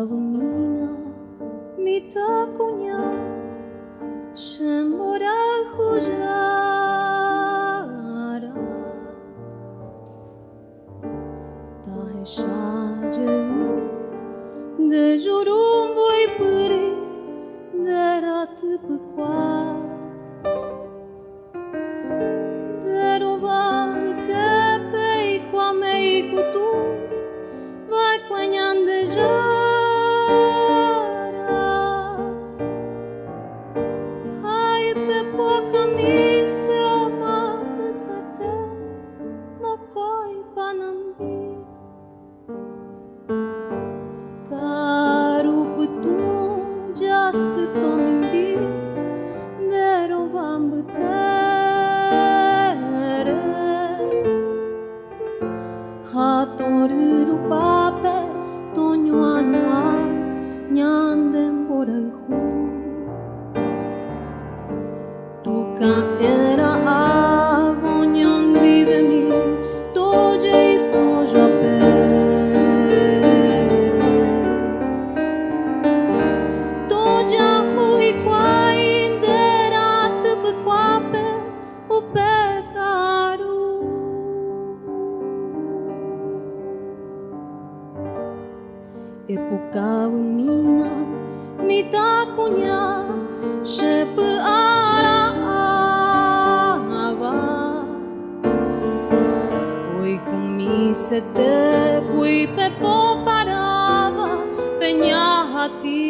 lumina mi takunya shembora khujara ta hai shaje de jurumbo i puri de rat pukwa de rova ke pe kwa me kutu vai kwanyan de jara hai pe poca mite o ma kusate mo koi panambi karu putu jas tombi de rova mbutere hatoruru pape tonyoanwa nyandem borahu tuka era avonyon divemi toje tojo ape toja hui kwai derat bekwape upekaru Epuka umina mitakunya shepu ara ava Oi kumi sete kui pepo parava penya hati